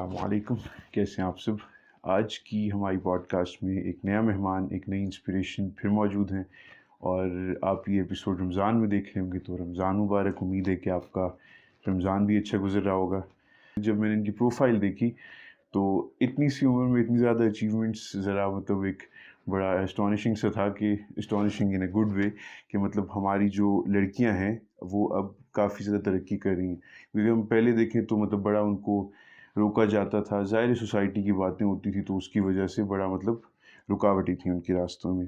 अस्सलामुअलैकुम, कैसे हैं आप सब। आज की हमारी पॉडकास्ट में एक नया मेहमान, एक नई इंस्पिरेशन फिर मौजूद हैं। और आप ये एपिसोड रमज़ान में देख रहे होंगे, तो रमज़ान मुबारक। उम्मीद है कि आपका रमज़ान भी अच्छा गुजर रहा होगा। जब मैंने इनकी प्रोफाइल देखी तो इतनी सी उम्र में इतनी ज़्यादा अचीवमेंट्स, ज़रा मतलब एक बड़ा एस्टॉनिशिंग सा था, कि astonishing in a good way, कि मतलब हमारी जो लड़कियां हैं वो अब काफ़ी ज़्यादा तरक्की कर रही हैं। क्योंकि हम पहले देखें तो मतलब बड़ा उनको रोका जाता था, ज़ाहिर सोसाइटी की बातें होती थी, तो उसकी वजह से बड़ा मतलब रुकावटें थी उनके रास्तों में।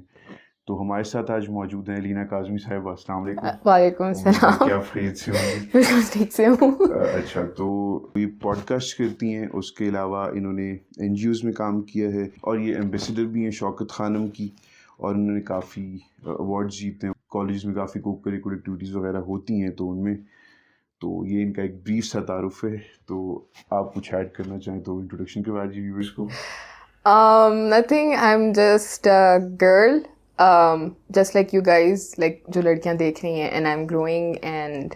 तो हमारे साथ आज मौजूद हैं अलीना काज़मी साहिबा। अस्सलाम वालेकुम। वालेकुम सलाम। क्या खैरियत से होंगी? बिल्कुल ठीक से हूँ। अच्छा, तो ये पॉडकास्ट करती हैं, उसके अलावा इन्होंने NGOs में काम किया है और ये एम्बेसडर भी हैं शौकत खानम की, और उन्होंने काफ़ी अवार्ड्स जीते हैं। कॉलेज में काफ़ी को करिकुलर एक्टिविटीज़ वगैरह होती हैं, तो उनमें तो ये इनका एक ब्रीफ सा तारुफ है। तो आप कुछ ऐड करना चाहें तो इंट्रोडक्शन के बाद जी व्यूअर्स को। Nothing. I'm just a girl, just like you guys, like जो लड़कियाँ देख रही हैं, and I'm growing and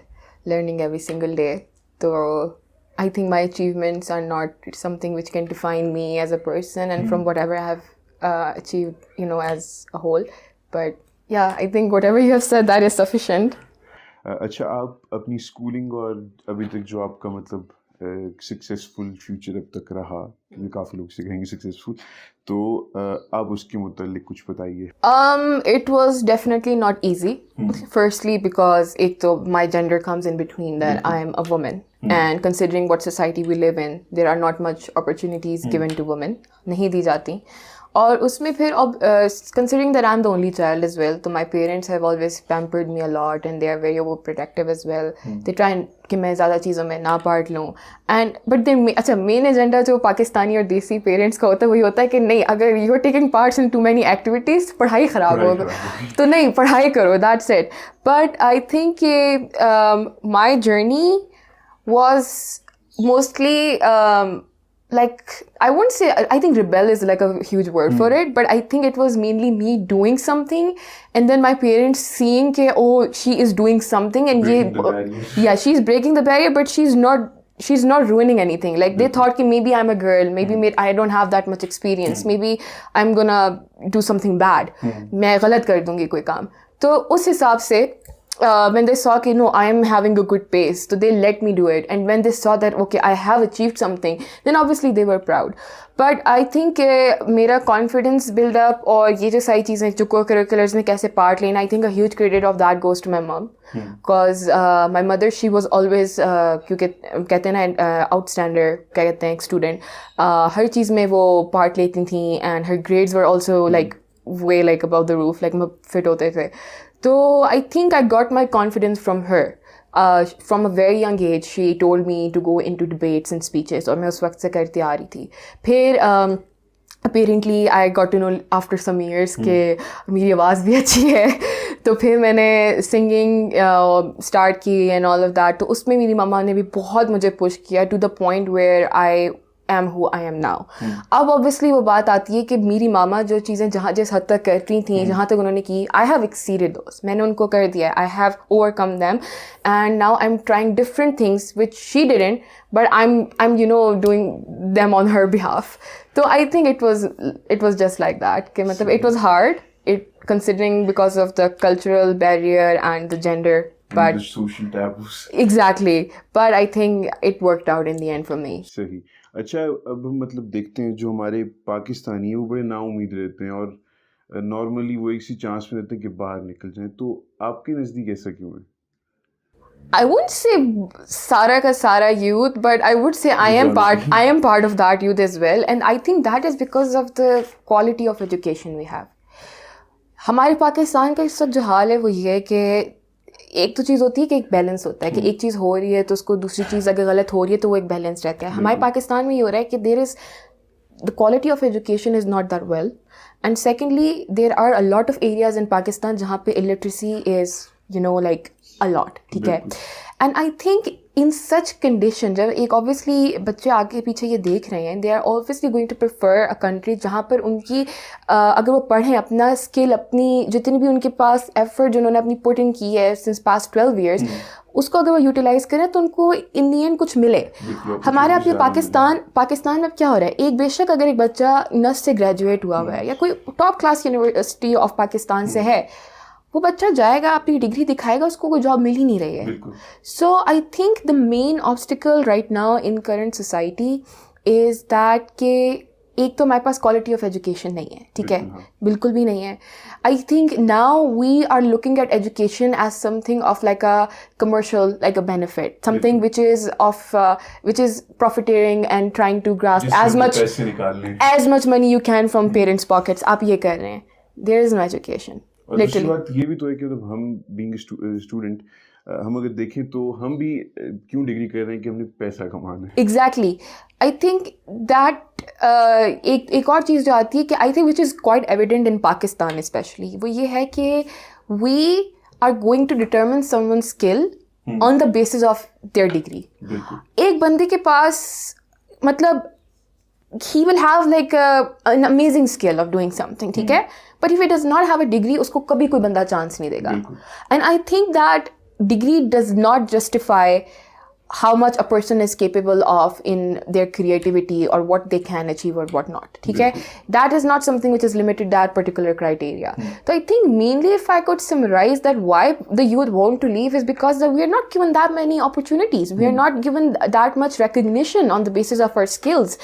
learning every single day. So I think my achievements are not something which can define me as a person and from whatever I have achieved, as a whole. But yeah, I think whatever you have said, that is sufficient. अच्छा, आप अपनी schooling और अभी तक जो आपका मतलब successful future अब तक रहा, क्योंकि काफ़ी लोग से कहेंगे सक्सेसफुल, तो आप उसके मुतालिक कुछ बताइए। It was definitely not easy. Firstly, because ek to my gender comes in between that I am a woman. And considering what society we live in, there are not much opportunities given to women. नहीं दी जाती. और उसमें फिर considering that I'm the only child as well, so my parents have always pampered me a lot and they are very overprotective as well. They try and कि मैं ज़्यादा चीज़ों में ना पार्ट लूँ. And but then अच्छा, main agenda जो पाकिस्तानी और देसी पेरेंट्स का होता है वही होता है कि नहीं, अगर you are taking parts in too many activities, पढ़ाई ख़राब होगा, तो नहीं, पढ़ाई करो, that's it. But I think कि my journey was mostly like, I won't say, I think rebel is like a huge word for it, but I think it was mainly me doing something and then my parents seeing ke, oh, she is doing something and yeah, she's breaking the barrier, but she's not ruining anything. Like they thought ki maybe I'm a girl, maybe I don't have that much experience, maybe I'm gonna do something bad, मैं गलत कर दूंगी कोई काम. तो उस हिसाब से when they saw कि no, I am having a good pace, so they let me do it. And when they saw that okay, I have achieved something, then obviously they were proud. But I think मेरा confidence build up और ये जो सारी चीज़ें जो co-curriculars में कैसे part लेना, I think a huge credit of that goes to my mom. Because my mother, she was always क्योंकि कहते हैं ना outstander, क्या कहते हैं, student, हर चीज़ में वो part लेती थी and her grades were also like way like above the roof, like fit होते थे. So I think I got my confidence from her. From a very young age, she told me to go into debates and speeches, और मैं उस वक्त से करती आ रही थी. फिर apparently I got to know after some years कि मेरी आवाज़ भी अच्छी है, तो फिर मैंने singing start की and all of that. तो उसमें मेरी मम्मा ने भी बहुत मुझे push किया to the point where I am who I am now. अब obviously वो बात आती है कि मेरी मामा जो चीज़ें जहाँ जिस हद तक करती थी, जहाँ तक उन्होंने की, I have exceeded those. मैंने उनको कर दिया, I have overcome them, and now I'm trying different things which she didn't, but I'm doing them on her behalf. So I think it was just like that. कि मतलब it was hard, considering because of the cultural barrier and the gender. But the social taboos. Exactly. But I think it worked out in the end for me. सही. अच्छा, अब हम मतलब देखते हैं जो हमारे पाकिस्तानी हैं वो बड़े नाउम्मीद रहते हैं और नॉर्मली वो इसी चांस में रहते हैं कि बाहर निकल जाएं. तो आपके नज़दीक ऐसा क्यों है? I wouldn't say Sara ka Sara youth, but I would say I am part of that youth as well, and I think that is because of the quality of education we have. हमारे पाकिस्तान का इस वक्त जो हाल है वो ये है कि एक तो चीज़ होती है कि एक बैलेंस होता है कि एक चीज़ हो रही है तो उसको दूसरी चीज़ अगर गलत हो रही है तो वो एक बैलेंस रहता है. हमारे पाकिस्तान में ये हो रहा है कि there is the quality of education is not that well, and secondly there are a lot of areas in Pakistan जहाँ पे illiteracy is like a lot, ठीक है. And I think in such condition, जब एक obviously बच्चे आगे पीछे ये देख रहे हैं, they are obviously going to prefer a country जहाँ पर उनकी अगर वो पढ़ें, अपना skill, अपनी जितनी भी उनके पास effort जो उन्होंने अपनी put in की है since past 12 years, उसको अगर वो यूटिलाइज करें तो उनको इन दी एंड कुछ मिले. हमारे आप ये पाकिस्तान में क्या हो रहा है, एक बेशक अगर एक बच्चा नर्स से ग्रेजुएट हुआ है या कोई top class university of Pakistan से है, वो बच्चा जाएगा, अपनी डिग्री दिखाएगा, उसको कोई जॉब मिल ही नहीं रही है. So I think the main obstacle right now in current society is that के एक तो हमारे पास क्वालिटी ऑफ एजुकेशन नहीं है, ठीक है, बिल्कुल भी नहीं है. I think now we are looking at education as something of like a commercial, like a benefit, something which is profiteering and trying to grasp as much money you can from parents pockets. आप ये कर रहे हैं. There is no education. और दूसरी बात ये भी तो है कि मतलब हम बीइंग स्टूडेंट, हम अगर देखें तो हम भी क्यों डिग्री कर रहे हैं कि हमने पैसा कमाना है. एग्जैक्टली. आई थिंक दैट एक और चीज़ जो आती है कि I think which is quite evident in Pakistan especially, वो ये है कि we are going to determine someone skill on the basis of their degree. एक बंदे के पास मतलब he will have like an amazing skill of doing something, ठीक है, but if he does not have a degree, उसको कभी कोई बंदा चांस नहीं देगा. And I think that degree does not justify how much a person is capable of in their creativity or what they can achieve or what not, ठीक है. That is not something which is limited that particular criteria. So I think mainly if I could summarize that why the youth want to leave is because we are not given that many opportunities. We are not given that much recognition on the basis of our skills.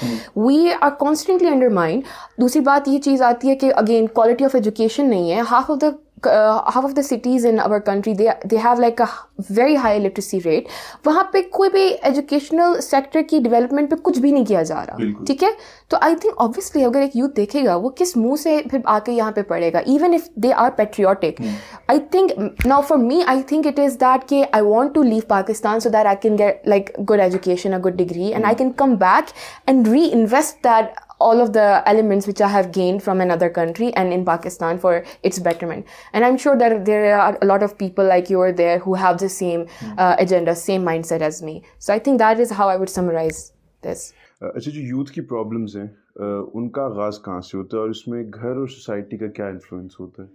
We are constantly undermined. दूसरी बात ये चीज़ आती है कि again quality of education नहीं है. Half of the cities in our country, they have like a very high literacy rate. वहाँ पे कोई भी educational sector की development पे कुछ भी नहीं किया जा रहा, ठीक है. तो I think obviously अगर एक youth देखेगा, वो किस मुंह से फिर आके यहाँ पे पढ़ेगा, even if they are patriotic. I think now for me, I think it is that कि I want to leave Pakistan so that I can get like good education, a good degree, and I can come back and reinvest that all of the elements which I have gained from another country and in Pakistan for its betterment. And I'm sure that there are a lot of people like you are there who have the same agenda, same mindset as me. So I think that is how I would summarize this. अच्छा, जो youth की problems हैं, उनका आगाज़ कहाँ से होता है और उसमें घर और सोसाइटी का क्या इन्फ्लुएंस होता है?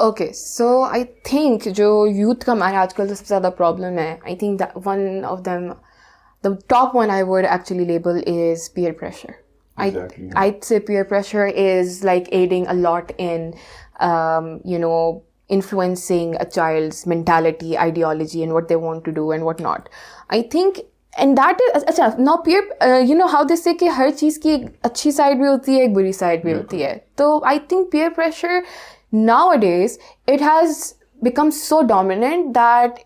Okay, so I think जो यूथ का हमारे आजकल सबसे ज़्यादा प्रॉब्लम है, I think that one of them, the top one I would actually label is peer pressure. Exactly. I'd say peer pressure is like aiding a lot in, influencing a child's mentality, ideology, and what they want to do and what not. I think, and that is, अच्छा, now peer, how they say कि हर चीज़ की एक अच्छी side भी होती है, एक बुरी side भी होती है. तो I think peer pressure nowadays, it has become so dominant that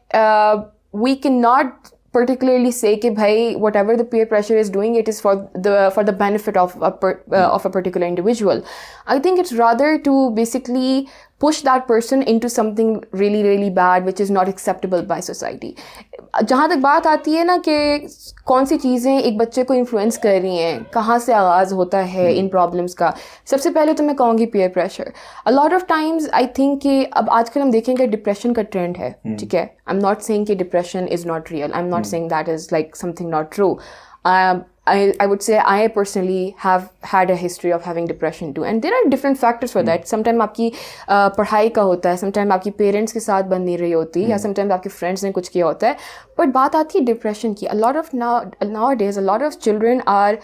we cannot particularly say कि भाई whatever the peer pressure is doing, it is for the benefit of a particular individual. I think it's rather to basically push that person into something really really bad which is not acceptable by society. जहाँ तक बात आती है ना कि कौन सी चीज़ें एक बच्चे को इन्फ्लुएंस कर रही हैं, कहाँ से आगाज़ होता है इन प्रॉब्लम्स का, सबसे पहले तो मैं कहूँगी peer pressure. A lot of times I think कि अब आजकल हम देखेंगे डिप्रेशन का ट्रेंड है, ठीक है. I'm not saying कि depression is not real. I'm not saying that is like something not true. I would say I personally have had a history of having depression too, and there are different factors for that. Sometimes आपकी पढ़ाई का होता है, sometimes आपकी parents के साथ बन नहीं रही होती, या sometimes आपके फ्रेंड्स ने कुछ किया होता है. But बात आती है डिप्रेशन की. Nowadays a lot of children are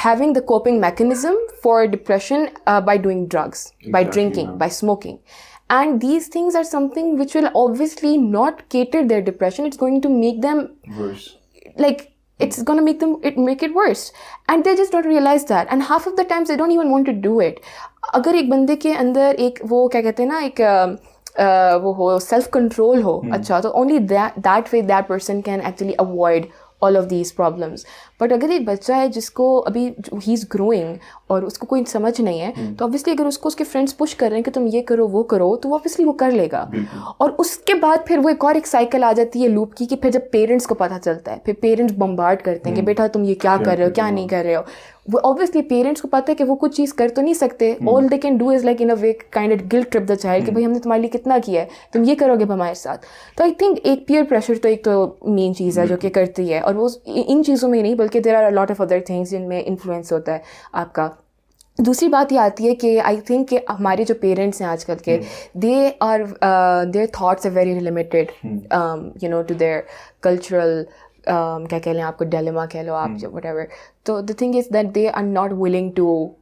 having the coping mechanism for depression by doing drugs, by drinking, by smoking. And these things are something which will obviously not cater their depression. It's going to make them worse. Like, it's going to make it worse. And they just don't realize that. And half of the times they don't even want to do it. अगर एक बंदे के अंदर एक वो क्या कहते हैं ना, एक वो हो, self control हो, अच्छा, तो only that way that person can actually avoid all of these problems. But अगर एक बच्चा है जिसको अभी he is growing और उसको कोई समझ नहीं है, तो obviously अगर उसको उसके friends push कर रहे हैं कि तुम ये करो वो करो, तो obviously वो कर लेगा. और उसके बाद फिर वो एक साइकिल आ जाती है लूप की, कि फिर जब पेरेंट्स को पता चलता है, फिर पेरेंट्स बम्बार्ड करते हैं कि बेटा तुम ये क्या कर रहे हो, क्या नहीं कर रहे हो. वो ऑब्वियसली पेरेंट्स को पता है कि वो कुछ चीज़ कर तो नहीं सकते, all they can do is like in a way kind of guilt trip the child कि भाई हमने तुम्हारे लिए कितना किया है, तुम ये करोगे हमारे साथ. तो आई थिंक एक पीयर प्रेशर तो एक तो मेन चीज़ है जो कि करती है, और वो इन चीज़ों में ही नहीं बल्कि there are a lot of other things जिनमें इन्फ्लुएंस होता है आपका. दूसरी बात ये आती है कि आई थिंक कि हमारे जो पेरेंट्स हैं आजकल के, they are their thoughts are very limited you know to their cultural क्या कह लें आपको, डिलेमा कह लो आप, व्हाटएवर. तो the thing is that they are not willing to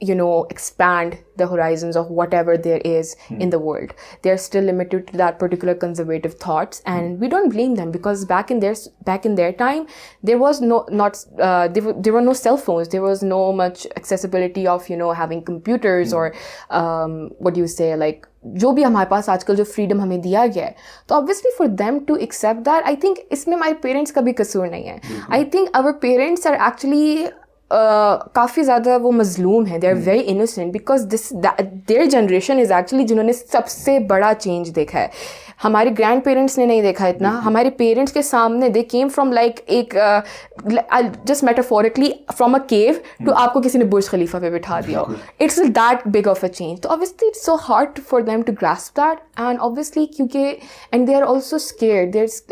you know expand the horizons of whatever there is in the world. They are still limited to that particular conservative thoughts, and we don't blame them, because back in their time there was there were no cell phones, there was no much accessibility of having computers or what do you say, like जो भी हमारे पास आजकल जो freedom हमें दिया गया है. तो obviously for them to accept that, I think इसमें हमारे पेरेंट्स का भी कसूर नहीं है. I think our parents are actually काफ़ी ज़्यादा वो मजलूम है. They are very innocent because their generation is actually जिन्होंने सबसे बड़ा चेंज देखा है. हमारे ग्रैंड पेरेंट्स ने नहीं देखा इतना. हमारे पेरेंट्स के सामने दे केम फ्रॉम लाइक एक just metaphorically from a cave to आपको किसी ने बुर्ज खलीफा पे बिठा दिया. It's that big of a change. तो obviously it's so hard for them to grasp that, and obviously क्योंकि and they are also scared. There is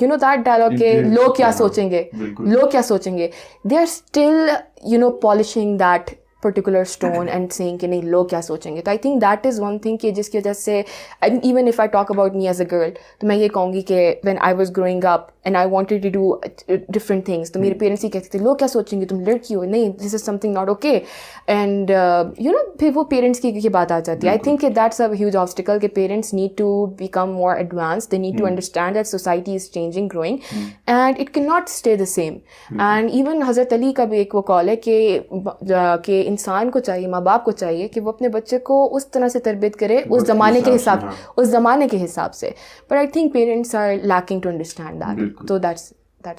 that dialogue के लोग क्या सोचेंगे, लोग क्या सोचेंगे. They are still polishing that particular stone and saying कि नहीं लोग क्या सोचेंगे. तो I think that is one thing कि जिसकी वजह से, and even if I talk about me as a girl, तो मैं ये कहूँगी कि when I was growing up and I wanted to do different things, तो मेरे पेरेंट्स ही कहते थे लोग क्या सोचेंगे, तुम लड़की हो, नहीं, this is something not okay. And फिर वो पेरेंट्स की बात आ जाती है. I think that's a huge obstacle कि parents need to become more advanced. They need to understand that society is changing, growing, and it cannot stay the same. And even हज़रत अली का भी एक वो कॉल है कि इंसान को चाहिए, माँ बाप को चाहिए कि वो अपने बच्चे को उस तरह से तरबियत करे उस ज़माने के हिसाब से. But I think parents are lacking to understand that. तो दैट्स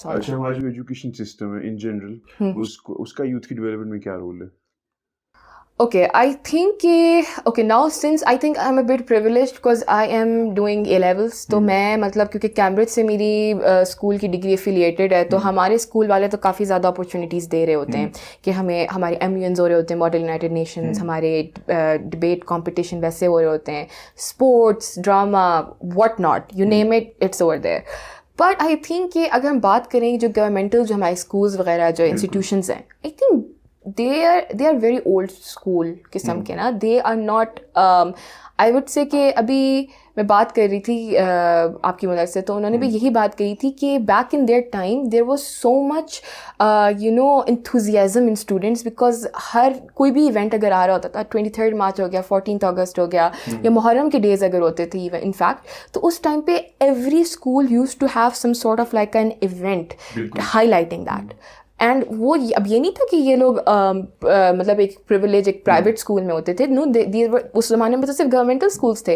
ऑल. अच्छा, हमारा जो एजुकेशन सिस्टम है इन जनरल, उसका यूथ की डेवलपमेंट में क्या रोल है? Okay, I think now since I think I'm a bit privileged because I am doing A levels, तो मैं मतलब क्योंकि कैम्ब्रिज से मेरी स्कूल की डिग्री एफिलिएटेड है, तो हमारे स्कूल वाले तो काफ़ी ज़्यादा अपॉर्चुनिटीज़ दे रहे होते हैं कि हमें हमारे MUNs हो रहे होते हैं, मॉडल यूनाइटेड नेशंस, हमारे डिबेट कंपटीशन वैसे हो रहे होते हैं, sports, drama, what not, you name it, it's over there. But I think कि अगर हम बात करें जो गवर्नमेंटल जो हमारे स्कूल्स वगैरह जो इंस्टीट्यूशंस हैं, I think they are very old school किस्म के ना. They are not I would say कि अभी मैं बात कर रही थी आपकी मदद से, तो उन्होंने भी यही बात कही थी कि back in their time there was so much enthusiasm in students, because हर कोई भी इवेंट अगर आ रहा होता था, 23rd मार्च हो गया, 14th अगस्त हो गया, या मुहर्रम के डेज अगर होते थे in fact, तो उस टाइम पे every school used to have some sort of like an event highlighting that. And वो अब ये नहीं था कि ये लोग मतलब एक प्रिविलेज एक प्राइवेट स्कूल में होते थे. नो, उस ज़माने में तो सिर्फ गवर्नमेंटल स्कूल्स थे.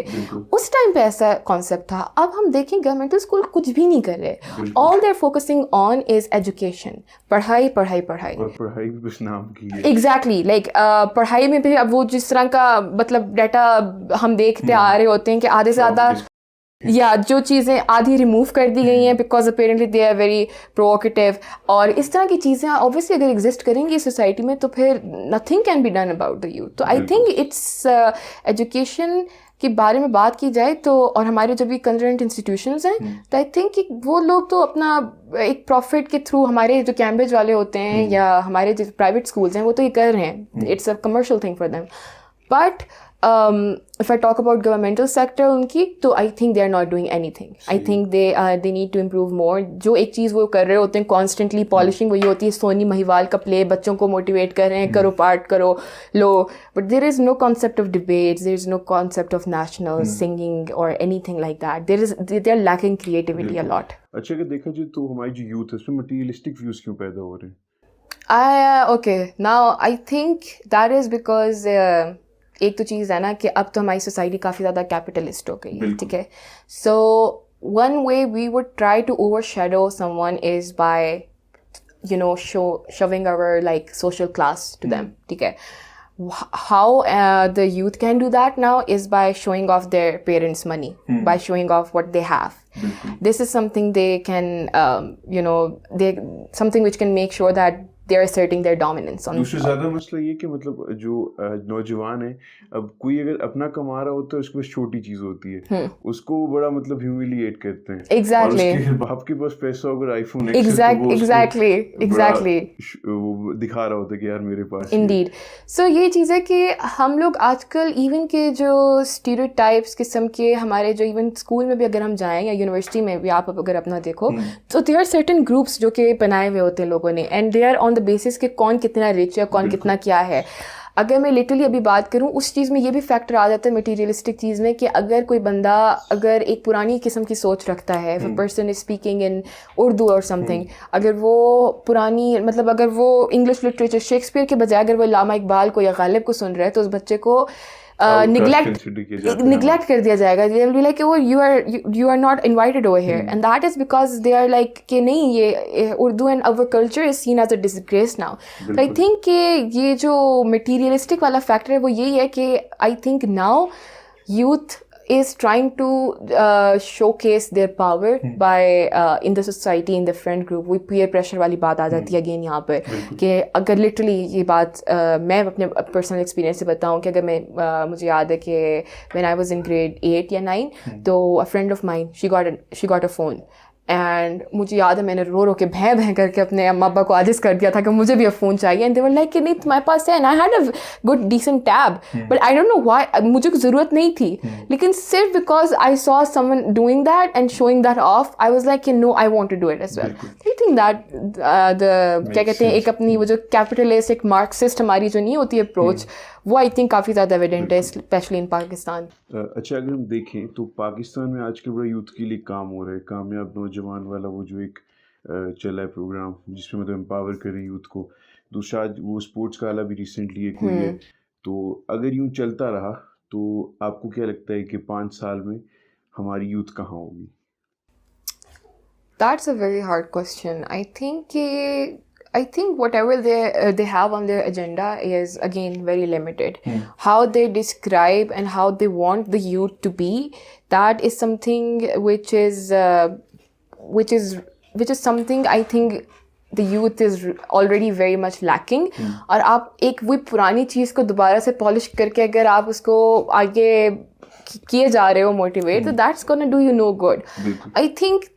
उस टाइम पे ऐसा कॉन्सेप्ट था. अब हम देखें गवर्नमेंटल स्कूल कुछ भी नहीं कर रहे. All they're focusing on is education. पढ़ाई पढ़ाई पढ़ाई और पढ़ाई भी बस नाम की है. एग्जैक्टली लाइक पढ़ाई में भी अब वो जिस तरह का मतलब डाटा हम देखते आ रहे होते हैं कि आधे से ज़्यादा या जो चीज़ें आधी रिमूव कर दी गई हैं because apparently they are very provocative, और इस तरह की चीज़ें ऑब्वियसली अगर एग्जिस्ट करेंगी सोसाइटी में तो फिर nothing can be done about the youth. तो आई थिंक इट्स एजुकेशन के बारे में बात की जाए तो, और हमारे जो भी कंसर्न्ड इंस्टीट्यूशंस हैं, तो आई थिंक वो लोग तो अपना एक प्रॉफिट के थ्रू, हमारे जो कैम्ब्रिज वाले होते हैं या हमारे जो प्राइवेट स्कूल्स हैं वो तो ये कर रहे हैं. It's a commercial thing for them. But if I talk about governmental sector उनकी, तो I think they are not doing anything. I think they need to improve more. जो एक चीज़ वो कर रहे होते हैं constantly polishing, वही होती है सोनी महिवाल का प्ले, बच्चों को मोटिवेट कर रहे हैं, करो पार्ट करो लो. But there is no concept of debates, there is no concept of national singing or anything like that. They are lacking creativity a lot. अच्छा, अगर देखा जाए तो हमारी जो यूथ है उसमें मटीरियलिस्टिक व्यूज क्यों पैदा हो रहे हैं? Okay, now I think that is because एक तो चीज़ है ना कि अब तो हमारी सोसाइटी काफ़ी ज़्यादा कैपिटलिस्ट हो गई है. ठीक है. So one way we would try to overshadow someone is by shoving our like social class to them. ठीक है. How the youth can do that now is by showing off their parents' money, by showing off what they have. This is something they can something which can make sure that they are asserting their dominance on. दूसरा ज़्यादा मसला ये कि मतलब जो नौजवान है, अब कोई अगर अपना कमा रहा होता है उसके पास छोटी चीज़ होती है, उसको वो बड़ा मतलब ह्यूमिलिएट करते हैं. Exactly. और उसके बाप के पास पैसा होगा, आईफोन Exactly. वो दिखा रहा होता है कि यार मेरे पास. Indeed. So ये चीज़ है कि हम लोग आजकल इवन के जो स्टीरियोटाइप्स किस्म के हमारे जो इवन स्कूल में भी अगर हम जाएं या यूनिवर्सिटी में भी आप अगर अपना देखो तो देयर आर सर्टेन ग्रुप्स जो कि बनाए हुए होते हैं लोगों ने, and they are on the basis कि कौन कितना रिच है, कौन कितना क्या है. अगर मैं लिटरली अभी बात करूं उस चीज़ में ये भी फैक्टर आ जाता है मटीरियलिस्टिक चीज़ में कि अगर कोई बंदा अगर एक पुरानी किस्म की सोच रखता है, if a person is speaking in Urdu और समथिंग, अगर वो पुरानी मतलब अगर वो इंग्लिश लिटरेचर शेक्सपियर के बजाय अगर वो अल्लामा इकबाल को या गालिब को सुन रहा है तो उस बच्चे को निगलेक्ट कर दिया जाएगा. They will be like, oh, you are not invited over here, and that is because they are like कि नहीं ये Urdu and our culture is seen as a disgrace now. So I think कि ये जो materialistic वाला factor है वो यही है कि I think now youth is trying to showcase their power by in the society, in the friend group. वो peer pressure वाली बात आ जाती है अगेन यहाँ पर कि अगर लिटरली ये बात मैं अपने पर्सनल एक्सपीरियंस से बताऊँ कि अगर मैं मुझे याद है कि when I was in grade 8 या 9 तो a friend of mine she got a phone. And मुझे याद है मैंने रो रो के भैं करके अपने अम्मा अब्बा को आजिज़ कर दिया था कि मुझे भी अब फ़ोन चाहिए. एंड दे वर लाइक कि नहीं तुम्हारे पास है. And I had a good decent tab but I don't know why मुझे ज़रूरत नहीं थी, लेकिन सिर्फ because I saw someone doing that and showing that off I was like कि no I want to do it as well. I think that the क्या कहते हैं एक अपनी वो जो कैपिटलिस्ट एक मार्क्सिस्ट हमारी जो नहीं होती अप्रोच वो आई थिंक काफ़ी ज़्यादा एविडेंट है स्पेशली इन पाकिस्तान. अच्छा अगर हम देखें तो पाकिस्तान में आजकल बड़ा यूथ के लिए काम हो रहा है, कामयाब नौजवान वाला वो जो एक चला है प्रोग्राम जिसमें मतलब एम्पावर कर रहे हैं यूथ को. दूसरा आज वो स्पोर्ट्स का आला भी रिसेंटली एक हुई है. तो अगर यूँ चलता रहा तो आपको क्या लगता है कि 5 साल में हमारी यूथ कहाँ होगी? That's a very hard question. I think whatever they have on their agenda is again very limited. How they describe and how they want the youth to be, that is something which is something I think the youth is already very much lacking. और आप एक वो पुरानी चीज़ को दोबारा से polish करके अगर आप उसको आगे किए जा रहे हो मोटिवेट, तो that's gonna do you no good. I think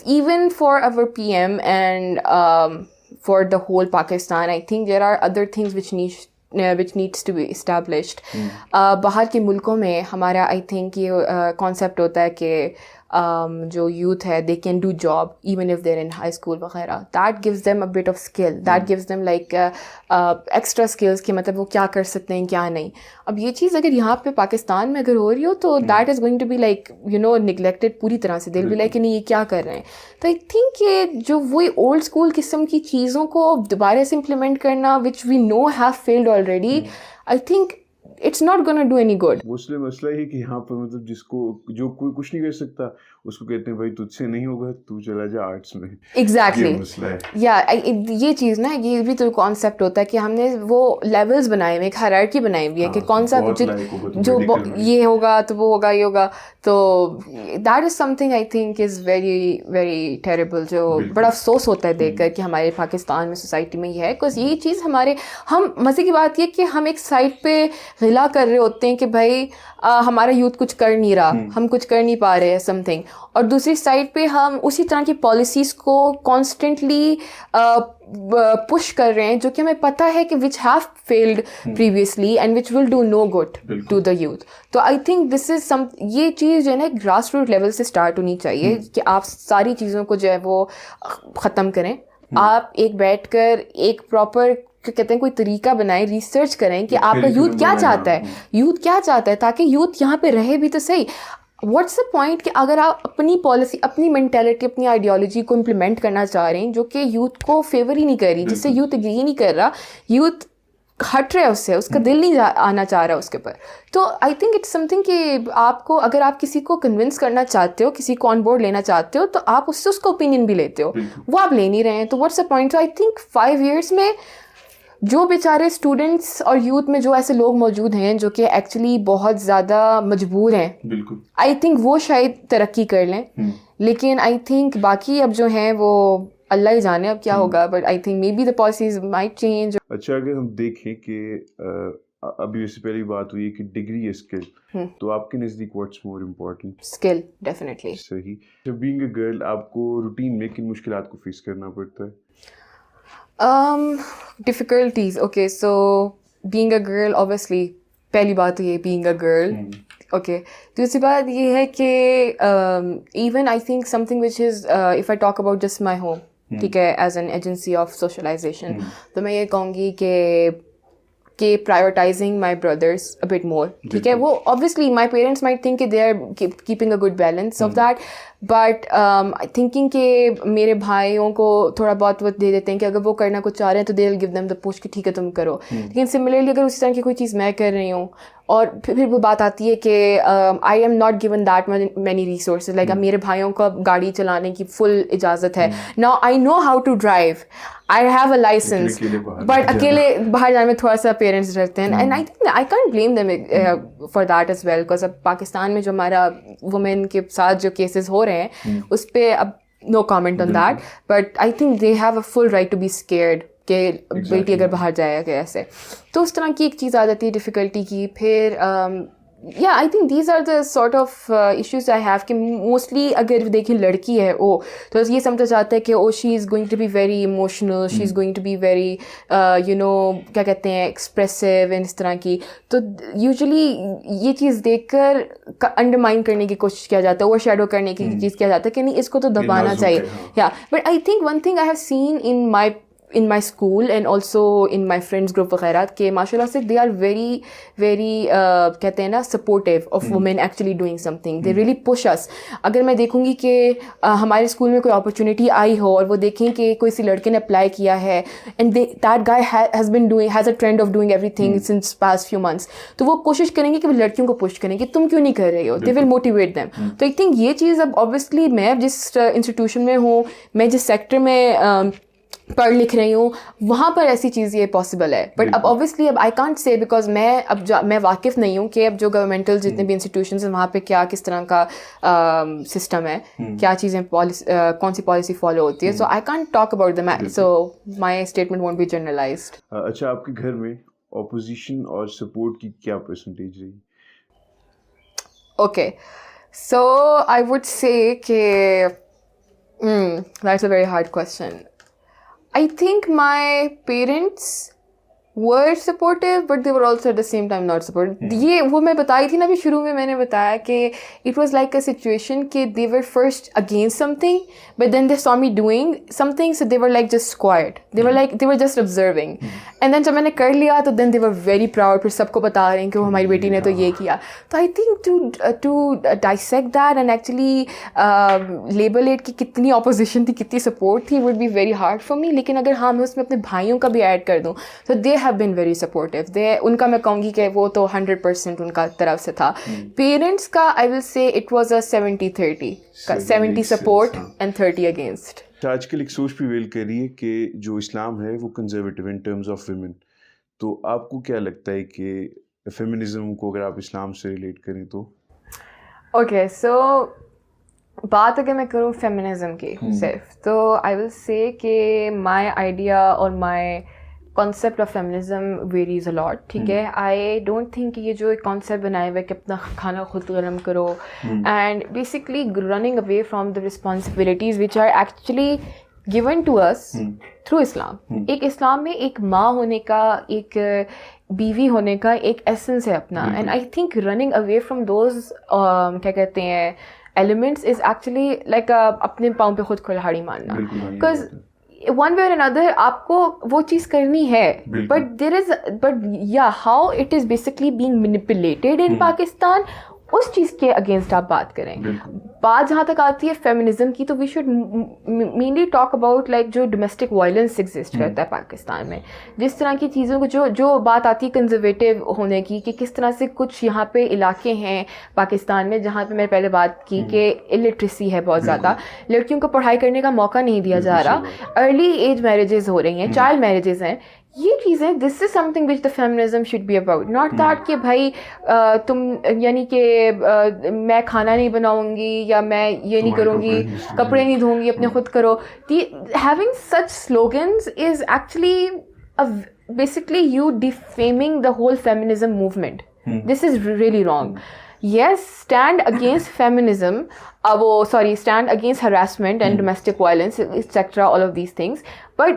even for our PM and for the whole Pakistan, I think there are other things which needs to be established. बाहर के मुल्कों में हमारा I think ये concept होता है कि जो youth है they can do job even if they're in high school वगैरह. That gives them a bit of skill. That gives them like extra skills कि मतलब वो क्या कर सकते हैं क्या नहीं. अब ये चीज़ अगर यहाँ पे पाकिस्तान में अगर हो रही हो तो that is going to be like neglected पूरी तरह से. They'll be like नहीं ये क्या कर रहे हैं. तो I think ये जो वही old school किस्म की चीज़ों को दोबारा से implement करना which we know have failed already, I think it's not gonna do any good. मुस्लिम मसला है कि यहाँ पर मतलब जिसको जो कोई कुछ नहीं कर सकता उसको कहते हैं भाई तुझसे नहीं होगा तू चला जा आर्ट्स में. Exactly. ये मसला है. ये चीज़ ना ये भी तो कॉन्सेप्ट होता है कि हमने वो लेवल्स बनाए हुए, एक हायरार्की बनाई हुई है कि कौन सा जो ये होगा तो वो होगा ये होगा. तो that is something I think is very very terrible. जो बड़ा अफसोस होता है देख कर कि हमारे पाकिस्तान में सोसाइटी में ये है. बिकॉज ये चीज़ हम मज़े की बात ये कि हम एक साइड पे गिला कर रहे होते हैं कि भाई हमारा यूथ कुछ कर नहीं रहा, हम कुछ कर नहीं पा रहे हैं समथिंग, और दूसरी साइड पे हम उसी तरह की पॉलिसीज़ को कॉन्स्टेंटली पुश कर रहे हैं जो कि हमें पता है कि which have failed previously and which will do no good to the youth. तो I think this is some ये चीज़ जो है ना ग्रास रूट लेवल से स्टार्ट होनी चाहिए कि आप सारी चीज़ों को जो है वो ख़त्म करें. आप एक बैठकर एक प्रॉपर कहते हैं कोई तरीका बनाएं, रिसर्च करें कि आपका यूथ क्या चाहता है ताकि यूथ यहाँ पे रहे भी तो सही. व्हाट्स द पॉइंट कि अगर आप अपनी पॉलिसी, अपनी मेंटेलिटी, अपनी आइडियोलॉजी को इम्प्लीमेंट करना चाह रहे हैं जो कि यूथ को फेवर ही नहीं कर रही, जिससे यूथ एग्री नहीं कर रहा, यूथ हट रहा है उससे, उसका दिल नहीं आना चाह रहा उसके ऊपर. तो आई थिंक इट्स समथिंग कि आपको अगर आप किसी को कन्विंस करना चाहते हो, किसी को ऑन बोर्ड लेना चाहते हो, तो आप उससे उसका ओपिनियन भी लेते हो, वो आप ले नहीं रहे हैं. तो व्हाट्स द पॉइंट. तो आई थिंक 5 years में जो बेचारे स्टूडेंट्स और यूथ में जो ऐसे लोग मौजूद हैं जो कि एक्चुअली बहुत ज़्यादा मजबूर हैं, आई थिंक वो शायद तरक्की कर लें. लेकिन आई थिंक बाकी अब जो हैं वो अल्लाह ही जाने अब क्या होगा, but I think may be the policies might change. अच्छा, अगर हम देखें कि अभी इससे पहले बात हुई है कि डिग्री है स्किल, तो आपके नज़दीक what's more important? Skill, definitely. सही. जब बीइंग अ गर्ल आपको रूटीन में किन मुश्किलात को फेस करना पड़ता है? Difficulties. Okay, so being a girl, obviously, पहली बात तो ये being a girl. Okay. दूसरी बात ये है कि even I think something which is if I talk about just my home, ठीक है, as an agency of socialization, तो मैं ये कहूँगी कि prioritizing my brothers a bit more. ठीक है, वो obviously my parents might think they are keeping a good balance of that, but thinking कि मेरे भाइयों को थोड़ा बहुत वो दे देते हैं कि अगर वो करना कुछ चाह रहे हैं तो they'll give them the push कि ठीक है तुम करो. लेकिन similarly अगर उसी तरह की कोई चीज़ मैं कर रही हूँ और फिर वो बात आती है कि I am not given that many resources, like मेरे भाइयों को गाड़ी चलाने की full इजाज़त है. Now I know how to drive, I have a license, but अकेले बाहर जाने में थोड़ा सा पेरेंट्स डरते हैं, and I think I can't blame them for that as well, because अब पाकिस्तान में जो हमारा वुमेन के साथ जो केसेस हो रहे हैं उस पे अब no comment on that, but I think they have a full right to be scared कि बेटी अगर बाहर जाएगा ऐसे. तो उस तरह की एक चीज़ आ जाती है डिफ़िकल्टी की. फिर yeah, I think these are the sort of issues I have कि mostly अगर देखिए लड़की है तो ये समझा जाता है कि she is going to be very emotional, she is going to be very you know क्या कहते हैं expressive इस तरह की. तो usually ये चीज़ देखकर undermine करने की कोशिश किया जाता है, overshadow करने की चीज़ किया जाता है कि नहीं इसको तो दबाना चाहिए. Yeah, but I think one thing I have seen in my school and also in my friends group वगैरह के माशाल्लाह से they are very very कहते हैं ना supportive of women actually doing something. They really push us. अगर मैं देखूंगी कि हमारे स्कूल में कोई opportunity आई हो और वो देखें कि कोई सी लड़के ने अप्लाई किया है and that guy has a trend of doing everything since past few months, तो वो कोशिश करेंगे कि वो लड़कियों को पुश करेंगे कि तुम क्यों नहीं कर रही हो. They will motivate them. तो I think ये चीज़ अब obviously मैं जिस इंस्टीट्यूशन में हूँ, मैं जिस सेक्टर में पढ़ लिख रही हूँ, वहाँ पर ऐसी चीज़ ये पॉसिबल है. बट अब ऑब्वियसली अब आई कांट से बिकॉज मैं वाकिफ़ नहीं हूँ कि अब जो गवर्नमेंटल जितने भी इंस्टीट्यूशंस हैं वहाँ पे क्या किस तरह का सिस्टम है, क्या चीज़ें कौन सी पॉलिसी फॉलो होती है. So I can't talk about that, so my statement won't be generalised. अच्छा, आपके घर में ऑपोजिशन और सपोर्ट की क्या परसेंटेज रही? Okay, so I would say कि that's a very hard question. I think my parents were supportive, but they were also at the same time not supportive. ये वो मैं बताई थी ना अभी शुरू में, मैंने बताया कि it was like a situation कि they were first against something, but then they saw me doing something, so they were like just quiet. They were just observing. And then जब मैंने कर लिया तो then they were very proud, फिर सबको बता रहे हैं कि वो हमारी बेटी ने तो ये किया. तो I think to dissect that and actually label it कि कितनी opposition थी, कितनी support थी, would be very hard for me. लेकिन अगर हाँ मैं उसमें अपने भाइयों का भी ऐड कर दूँ तो they have been very supportive. उनका मैं कहूँगी कि वो तो 100% उनका तरफ से था. Parents का I will say it was a 70-30, 70 support and 30 against. आजकल एक सोच प्रिवेल कर रही है कि जो इस्लाम है वो conservative in terms of women. तो आपको क्या लगता है कि फेमिनिज्म को अगर आप इस्लाम से रिलेट करें तो? ओके, सो बात अगर मैं करूँ फेमिनिज्म की सिर्फ, तो आई विल से कि माय आइडिया और my concept of feminism varies a lot. ठीक है, आई डोंट थिंक ये जो एक कॉन्सेप्ट बनाया हुआ है कि अपना खाना खुद गर्म करो and basically running away from the responsibilities which are actually given to us through Islam. एक इस्लाम में एक माँ होने का, एक बीवी होने का एक एसेंस है अपना, and I think running away from those क्या कहते हैं एलिमेंट्स इज एक्चुअली लाइक अपने पाँव पे खुद कुल्हाड़ी मारना. Because one way or another आपको वो चीज़ करनी है, but yeah, how it is basically being manipulated in Pakistan, उस चीज़ के अगेंस्ट आप बात करें. बात जहाँ तक आती है फेमिनिज्म की, तो we should mainly talk about like जो डोमेस्टिक वायलेंस एग्जिस्ट करता है पाकिस्तान में, जिस तरह की चीज़ों को जो बात आती है कंजर्वेटिव होने की, कि किस तरह से कुछ यहाँ पे इलाके हैं पाकिस्तान में जहाँ पे मैंने पहले बात की कि इलिटरेसी है बहुत ज़्यादा, लड़कियों को पढ़ाई करने का मौका नहीं दिया जा रहा, अर्ली एज मैरिजेज़ हो रही हैं, चाइल्ड मैरिजेज़ हैं, ये चीज़ है, this is something which the feminism should be about, not that कि भाई तुम यानी कि मैं खाना नहीं बनाऊंगी या मैं ये नहीं करूँगी, कपड़े नहीं धोऊंगी, अपने खुद करो. Having such slogans is actually basically you defaming the whole feminism movement. This is really wrong. Yes, stand against feminism, stand against harassment and domestic violence, etc., all of these things. But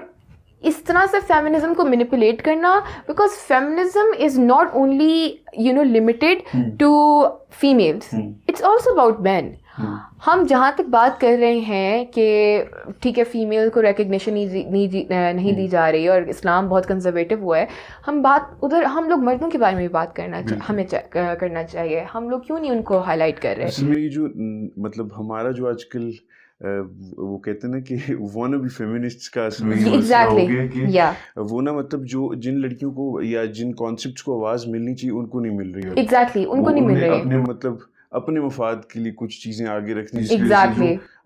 इस तरह से feminism को manipulate करना, because feminism is not only limited to females, it's also about man. हम जहाँ तक बात कर रहे हैं कि ठीक है फीमेल को रिकग्निशन नहीं दी जा रही और इस्लाम बहुत कंजर्वेटिव हुआ है, हम लोग मर्दों के बारे में भी बात हमें करना चाहिए. हम लोग क्यों नहीं उनको हाईलाइट कर रहे हैं? इसमें ये जो मतलब हमारा जो आजकल वो कहते हैं ना कि wanna be feminists का वो ना मतलब जो जिन लड़कियों को या जिन कॉन्सेप्ट्स को आवाज मिलनी चाहिए उनको नहीं मिल रही है. उनको नहीं मिल रही है. अपने मतलब अपने मफाद के लिए कुछ चीजें आगे रखनी,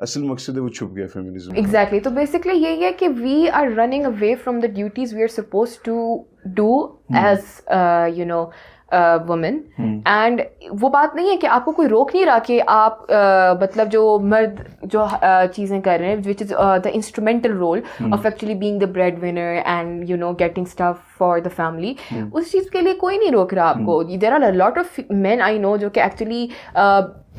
असल मकसद है वो छुप गया फेमिनिज्म. तो बेसिकली यही है कि we are running away from the duties we are supposed to do as women. And वो बात नहीं है कि आपको कोई रोक नहीं रहा कि आप मतलब जो मर्द जो चीज़ें कर रहे हैं, which is the instrumental role of actually being the bread winner and getting stuff for the family, उस चीज़ के लिए कोई नहीं रोक रहा आपको. There are a lot of men I know जो कि एक्चुअली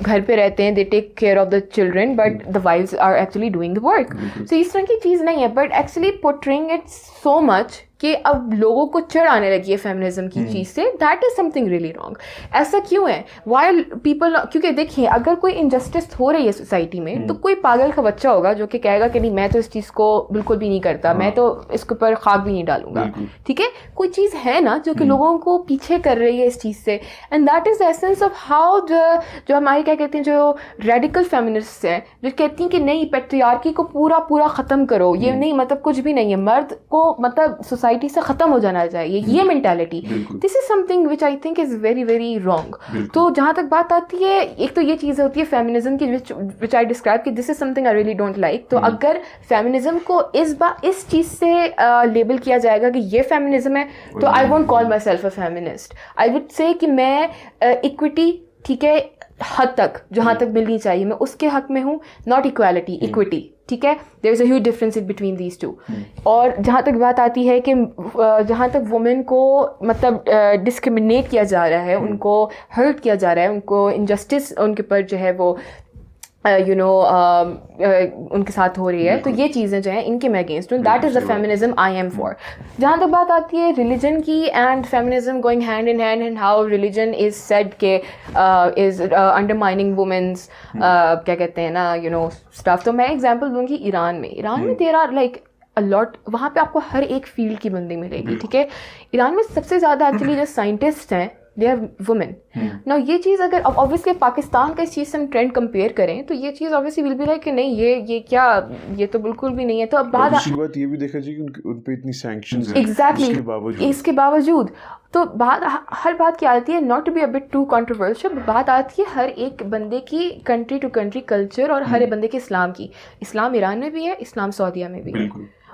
घर पे रहते हैं, they take care of the children, but the wives are actually doing the work. So इस तरह की चीज़ नहीं है, but actually portraying it so much कि अब लोगों को चिढ़ आने लगी है फेमिनिज्म की चीज़ से. That is something really wrong. ऐसा क्यों है? वाई पीपल, क्योंकि देखिए अगर कोई इनजस्टिस हो रही है सोसाइटी में तो कोई पागल का बच्चा होगा जो कि कहेगा कि नहीं मैं तो इस चीज़ को बिल्कुल भी नहीं करता, मैं तो इसके ऊपर खाक भी नहीं डालूंगा. ठीक है, कोई चीज़ है ना जो कि लोगों को पीछे कर रही है इस चीज़ से. And that is the essence of how जो हमारे क्या कहते हैं जो रेडिकल फेमिनिस्ट हैं, जो कहती हैं कि नहीं पैट्रियार्की को पूरा ख़त्म करो, ये नहीं मतलब कुछ भी नहीं है, मर्द को मतलब सोसाइटी से ख़त्म हो जाना चाहिए, ये mentality. This is something which I think is very very wrong. तो जहाँ तक बात आती है, एक तो ये चीज़ होती है फेमिनिज्म की विच आई डिस्क्राइब कि this is something I really don't like. तो अगर फेमिनिज्म को इस चीज़ से लेबल किया जाएगा कि ये फेमिनिज्म है, तो I won't call my self a feminist. I would say कि मैं इक्विटी, ठीक है, हद तक जहाँ तक मिलनी चाहिए मैं उसके हक में हूँ, नॉट इक्वालिटी, इक्विटी. ठीक है, there is a huge difference between these two. और जहाँ तक बात आती है कि जहाँ तक वुमेन को मतलब डिस्क्रिमिनेट किया जा रहा है, उनको हर्ट किया जा रहा है, उनको इनजस्टिस उनके ऊपर जो है वो उनके साथ हो रही है, तो ये चीज़ें जो हैं इनके मैं अगेंस्ट हूँ. That is the feminism I am for. जहाँ तक बात आती है रिलीजन की and feminism going hand in hand, and how religion is said के इज़ अंडरमाइनिंग वुमेन्स क्या कहते हैं ना स्टफ. तो मैं एग्जांपल दूंगी ईरान में there are like a lot, वहाँ पे आपको हर एक फील्ड की बंदी मिलेगी. ठीक है, ईरान में सबसे ज़्यादा एक्चुअली जो साइंटिस्ट हैं दे आर वुमेन. ना ये चीज़ अगर ऑब्वियसली पाकिस्तान का इस चीज़ से हम ट्रेंड कंपेयर करें तो ये चीज़ ऑब्वियसली विल बी लाइक कि नहीं ये तो बिल्कुल भी नहीं है. तो अब बात ये भी देखा जाए कि उन पे इतनी सैंक्शंस हैं, एग्जैक्टली इसके बावजूद तो हर बात की आती है, not to be a bit too controversial, बात आती है हर एक बंदे की कंट्री टू कंट्री कल्चर और हर एक बंदे के इस्लाम की. इस्लाम ईरान में भी है, इस्लाम सऊदीया में भी है,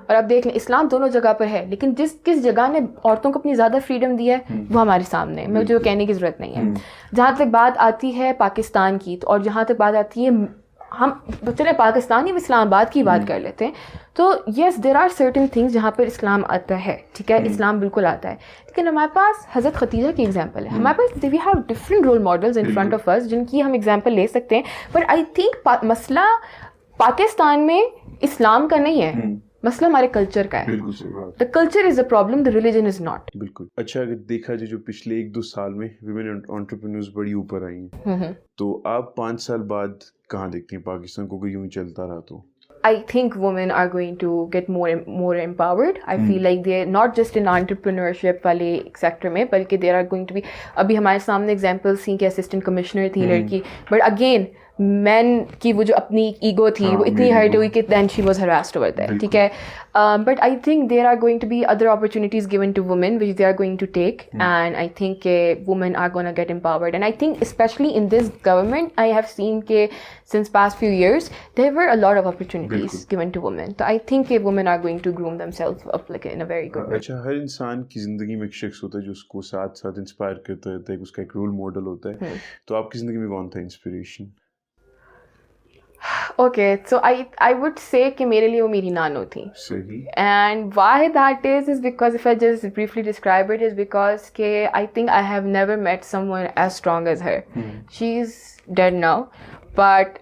और आप देख लें इस्लाम दोनों जगह पर है, लेकिन किस जगह ने औरतों को अपनी ज़्यादा फ्रीडम दी है वो हमारे सामने है, मुझे कहने की ज़रूरत नहीं है. जहाँ तक बात आती है पाकिस्तान की, और जहाँ तक बात आती है हम चले पाकिस्तानी इस्लामाबाद की बात कर लेते हैं, तो yes there are certain things जहाँ पर इस्लाम आता है. ठीक है, इस्लाम बिल्कुल आता है, लेकिन हमारे पास हज़रत खतीजा की एग्जांपल है, हमारे पास we have different role models in front of us जिनकी हम एग्जांपल ले सकते हैं. पर आई थिंक मसला पाकिस्तान में इस्लाम का नहीं है, मसला हमारे कल्चर का है. The culture is the problem, the religion is not. बिल्कुल. अच्छा, अगर देखा जाए जो पिछले 1-2 साल में विमेन एंटरप्रेन्योर्स बड़ी ऊपर आई हैं, तो आप 5 साल बाद कहाँ देखती हैं पाकिस्तान को, यूं ही चलता रहा तो? I think women are going to get more empowered. I feel like they're not just in entrepreneurship वाले सेक्टर में, बल्कि there are going to be, अभी हमारे सामने एग्जाम्पल्स थी कि असिस्टेंट कमिश्नर थी लड़की, बट अगेन men की वो जो अपनी ईगो थी वो इतनी हर्ट हुई कि then she was harassed over there, ठीक है. But I think there are going to be other opportunities given to women which they are going to take, and I think women are going to get empowered. And I think especially in this government I have seen since past few years there were a lot of opportunities given to women. So I think women are going to groom themselves up like in a very good way. अच्छा, हर इंसान की ज़िंदगी में एक शख्स होता है जो उसको साथ साथ इंस्पायर करता रहता है, उसका एक रोल मॉडल होता है. तो आपकी ज़िंदगी में कौन था inspiration? Okay, so I would say कि मेरे लिए वो मेरी नानो थी. सही. And why that is because if I just briefly describe it, is because कि I think I have never met someone as strong as her. She's dead now, but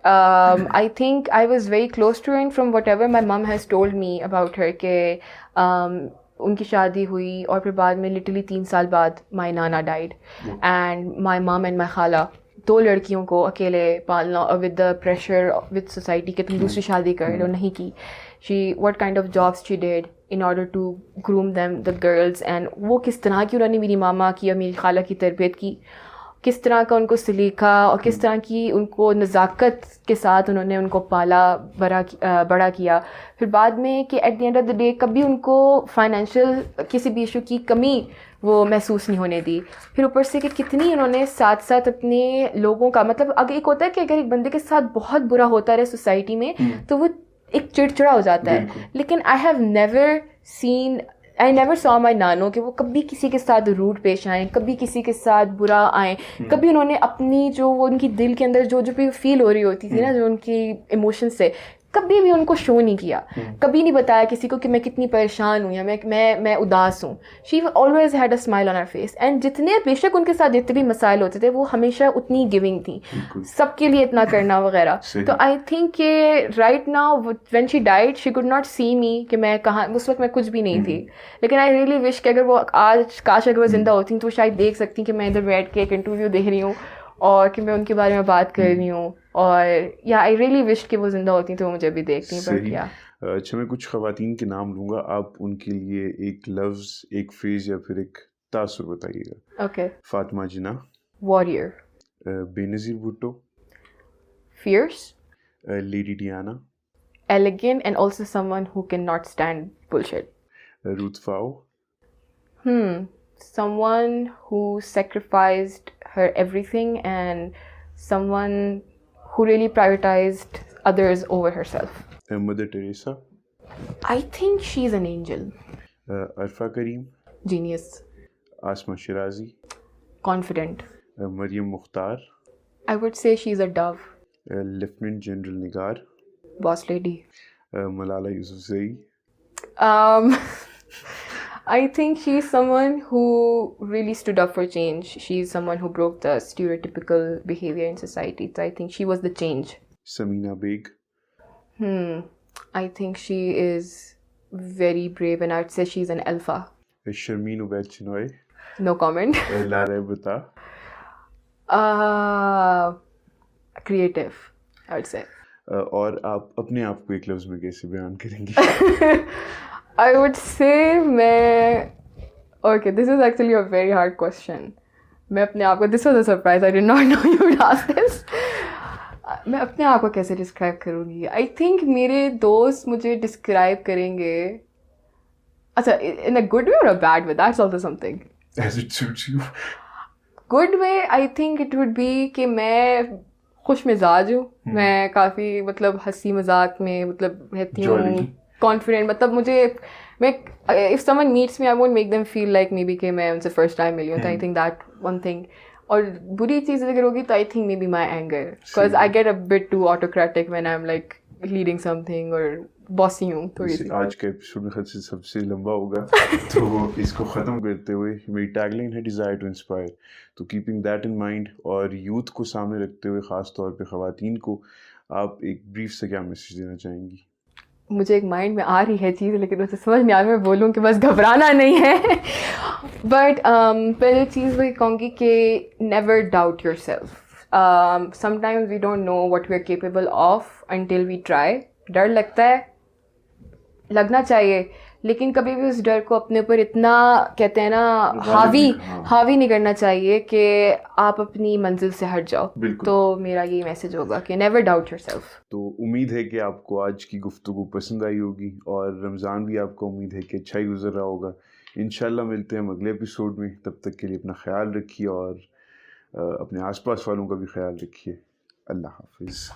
I think I was very close to her, and from whatever my mom has told me about her कि उनकी शादी हुई और फिर बाद में literally 3 साल बाद my nana died, and my mom and my khala, 2 लड़कियों को अकेले पालना और with the pressure with society कि तुम दूसरी शादी कर लो, नहीं की. She what kind of jobs she did in order to groom them the girls, and वो किस तरह की उन्होंने मेरी मामा की और मेरी खाला की तरबियत की, किस तरह का उनको सलीका और किस तरह की उनको नज़ाकत के साथ उन्होंने उनको पाला बड़ा किया. फिर बाद में कि at the end of the day कभी उनको फाइनेंशियल किसी भी इशू की कमी वो महसूस नहीं होने दी. फिर ऊपर से कि कितनी उन्होंने साथ साथ अपने लोगों का, मतलब अगर एक होता है कि अगर एक बंदे के साथ बहुत बुरा होता रहे सोसाइटी में तो वो एक चिड़चिड़ा हो जाता है. लेकिन I never saw my नानो कि वो कभी किसी के साथ रूड पेश आएँ, कभी किसी के साथ बुरा आएँ, कभी उन्होंने अपनी जो वो उनकी दिल के अंदर जो भी फील हो रही होती थी ना, जो उनकी इमोशंस से, कभी भी उनको शो नहीं किया. कभी नहीं बताया किसी को कि मैं कितनी परेशान हूँ या मैं उदास हूँ. She always had a smile on her face, and जितने बेशक उनके साथ जितने भी मसाइल होते थे वो हमेशा उतनी गिविंग थी, सबके लिए इतना करना वगैरह. तो आई थिंक कि right now when she died she could not see me कि मैं कहाँ, उस वक्त मैं कुछ भी नहीं थी. लेकिन आई रियली विश कि अगर वो आज काश अगर वो जिंदा होती तो शायद देख सकती कि मैं इधर बैठ के एक इंटरव्यू देख रही हूँ और कि मैं उनके बारे में बात कर रही हूँ. और या आई रियली विश कि वो जिंदा होती तो मुझे भी देखती. बट या अच्छा, मैं कुछ ख़वातीन के नाम लूँगा, आप उनके लिए एक लफ्ज़, एक फ्रेज़ या फिर एक तासुर बताइएगा. Okay. Fatima Jinnah. Warrior. Benazir Bhutto. Fierce. Lady Diana. Elegant and also someone who can not stand bullshit. Ruth Pfau. Someone who sacrificed her everything and someone who really prioritized others over herself. Mother Teresa. I think she's an angel. Arfa Karim. Genius. Asma Shirazi. Confident. Maryam Mukhtar. I would say she's a dove. Lieutenant General Nigar. Boss lady. Malala Yousafzai. I think she's someone who really stood up for change. She's someone who broke the stereotypical behavior in society. So I think she was the change. Samina Beg. I think she is very brave, and I'd say she's an alpha. Sharmeen Ubaid Chinoy. No comment. Lara Bata. Creative, I would say. और आप अपने आप को एक लफ्ज़ में कैसे बयान करेंगे? I would say okay, this is actually a very hard question. मैं अपने आप को, this was a surprise, I did not know you would ask this. मैं अपने आप को कैसे डिस्क्राइब करूँगी? I think मेरे दोस्त मुझे डिस्क्राइब करेंगे, अच्छा, in a good way or a bad way, that's also something. As it suits you. Good way, I think it would be कि मैं खुश मिजाज हूँ, मैं काफ़ी मतलब हंसी मजाक में मतलब रहती हूँ, कॉन्फिडेंट, मतलब मैं if someone meets me I won't make them feel like maybe कि मैं उनसे first time मिली हूँ. तो I think that one thing. और बुरी चीज़ अगर होगी तो I think maybe my anger, because I get a bit too autocratic when I'm like leading something or bossy हूँ थोड़ी सी. आज का एपिसोड में से सबसे लंबा होगा तो इसको ख़त्म करते हुए मेरी टैगलाइन है डिज़ायर टू इंस्पायर. तो कीपिंग दैट इन माइंड और यूथ को सामने रखते हुए ख़ास तौर पे ख़वातीन को आप एक ब्रीफ से क्या मैसेज देना चाहेंगी? मुझे एक माइंड में आ रही है चीज़ लेकिन उसे समझ नहीं आ रहा, मैं बोलूँ कि बस घबराना नहीं है. बट पहले चीज़ वही कहूँगी कि never doubt yourself. Sometimes we don't know what we are capable of until we try. डर लगता है, लगना चाहिए, लेकिन कभी भी उस डर को अपने ऊपर इतना कहते हैं ना हाँ। हावी नहीं करना चाहिए कि आप अपनी मंजिल से हट जाओ। बिल्कुल। तो मेरा यही मैसेज होगा कि नेवर डाउट योरसेल्फ। तो उम्मीद है कि आपको आज की गुफ्तगू पसंद आई होगी और रमज़ान भी आपको उम्मीद है कि अच्छा ही गुजर रहा होगा। इंशाल्लाह मिलते हैं हम अगले एपिसोड में। तब तक के लिए अपना ख्याल रखिए और अपने आसपास वालों का भी ख्याल रखिए। अल्लाह हाफिज़।